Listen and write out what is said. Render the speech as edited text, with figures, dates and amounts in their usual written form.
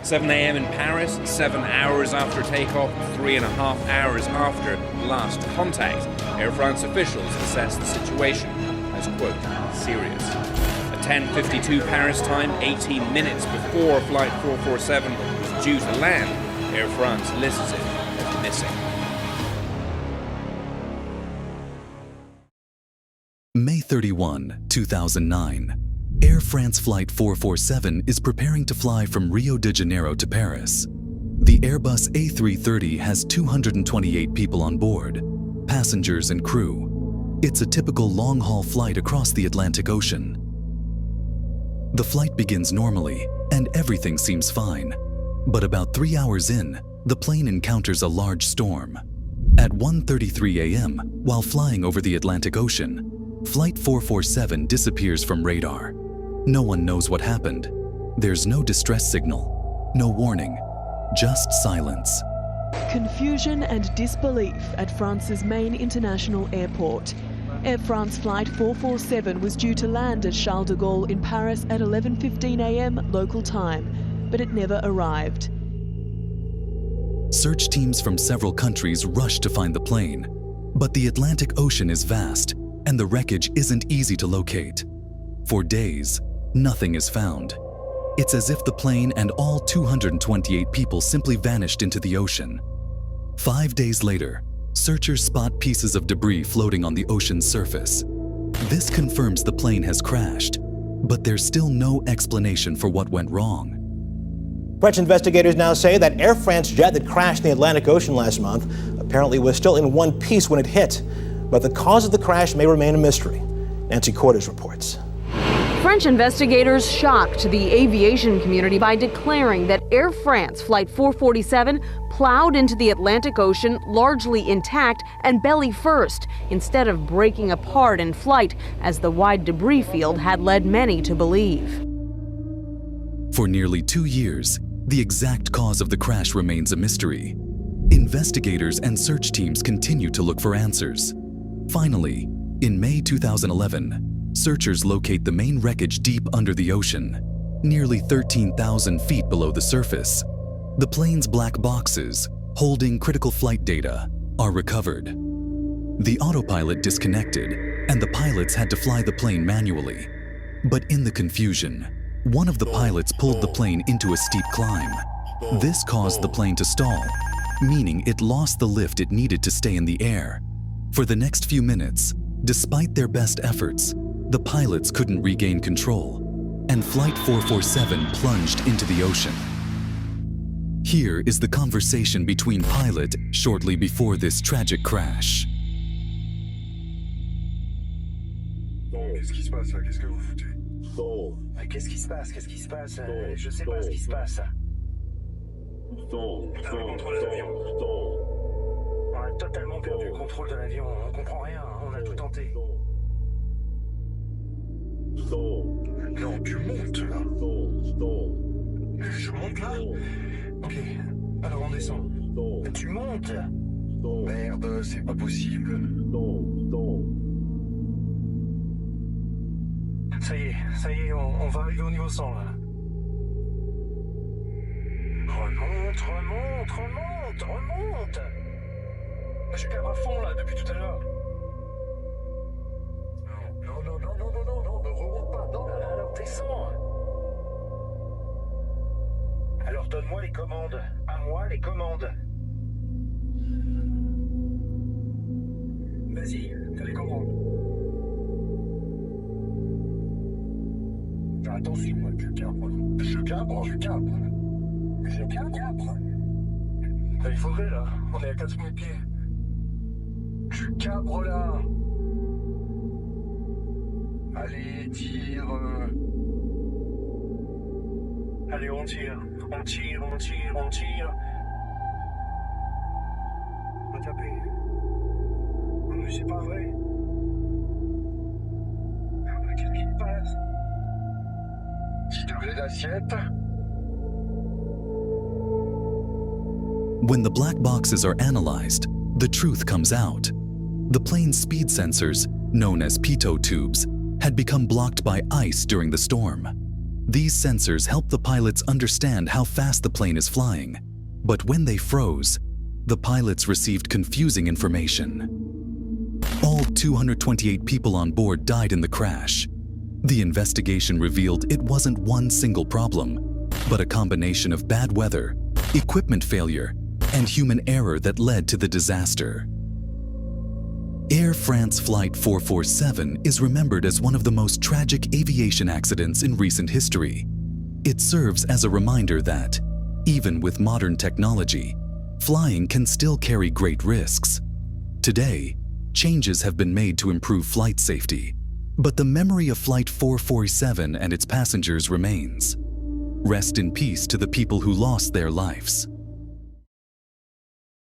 7 a.m. in Paris, 7 hours after takeoff, 3.5 hours after last contact. Airfrance officials assess the situation as, quote, serious. At 10:52 Paris time, 18 minutes before Flight 447 was due to land, Air France lists it as missing. May 31, 2009. Air France Flight 447 is preparing to fly from Rio de Janeiro to Paris. The Airbus A330 has 228 people on board, passengers and crew. It's a typical long-haul flight across the Atlantic Ocean. The flight begins normally, and everything seems fine. But about 3 hours in, the plane encounters a large storm. At 1:33 a.m., while flying over the Atlantic Ocean, Flight 447 disappears from radar. No one knows what happened. There's no distress signal, no warning, just silence. Confusion and disbelief at France's main international airport. Air France Flight 447 was due to land at Charles de Gaulle in Paris at 11:15 a.m. local time, but it never arrived. Search teams from several countries rush to find the plane, but the Atlantic Ocean is vast, and the wreckage isn't easy to locate. For days, nothing is found. It's as if the plane and all 228 people simply vanished into the ocean. 5 days later, searchers spot pieces of debris floating on the ocean's surface. This confirms the plane has crashed, but there's still no explanation for what went wrong. French investigators now say that Air France jet that crashed in the Atlantic Ocean last month apparently was still in one piece when it hit. But the cause of the crash may remain a mystery. Nancy Cordes reports. French investigators shocked the aviation community by declaring that Air France Flight 447 plowed into the Atlantic Ocean largely intact and belly first, instead of breaking apart in flight, as the wide debris field had led many to believe. For nearly 2 years, the exact cause of the crash remains a mystery. Investigators and search teams continue to look for answers. Finally, in May 2011, searchers locate the main wreckage deep under the ocean, nearly 13,000 feet below the surface. The plane's black boxes, holding critical flight data, are recovered. The autopilot disconnected, and the pilots had to fly the plane manually. But in the confusion, one of the pilots pulled the plane into a steep climb. This caused the plane to stall, meaning it lost the lift it needed to stay in the air. For the next few minutes, despite their best efforts, the pilots couldn't regain control, and Flight 447 plunged into the ocean. Here is the conversation between pilot shortly before this tragic crash. Qu'est-ce qui se passe là? Qu'est-ce que vous foutez? Mais qu'est-ce qui se passe? Qu'est-ce qui se passe? Je sais pas ce qui se passe. Le contrôle de l'avion. On a totalement perdu le contrôle de l'avion. On comprend rien. On a tout tenté. Non, tu montes là. Je monte là? Ok. Alors on descend. Tu montes? Merde, c'est pas possible. Ça y est, on va arriver au niveau 100 là. Remonte! Je cabre à fond là depuis tout à l'heure. Non, ne remonte pas. Non, alors descends. Alors donne-moi les commandes. À moi les commandes. Vas-y, t'as les commandes. Fais attention, tu cabres. Je cabre. Il faudrait là, on est à 4000 pieds. Tu cabres là. Allez, tire. Allez, on tire. On va taper. Mais c'est pas vrai. Qu'est-ce qui se passe? 10 degrés d'assiette. When the black boxes are analyzed, the truth comes out. The plane's speed sensors, known as pitot tubes, had become blocked by ice during the storm. These sensors help the pilots understand how fast the plane is flying. But when they froze, the pilots received confusing information. All 228 people on board died in the crash. The investigation revealed it wasn't one single problem, but a combination of bad weather, equipment failure, and human error that led to the disaster. Air France Flight 447 is remembered as one of the most tragic aviation accidents in recent history. It serves as a reminder that, even with modern technology, flying can still carry great risks. Today, changes have been made to improve flight safety, but the memory of Flight 447 and its passengers remains. Rest in peace to the people who lost their lives.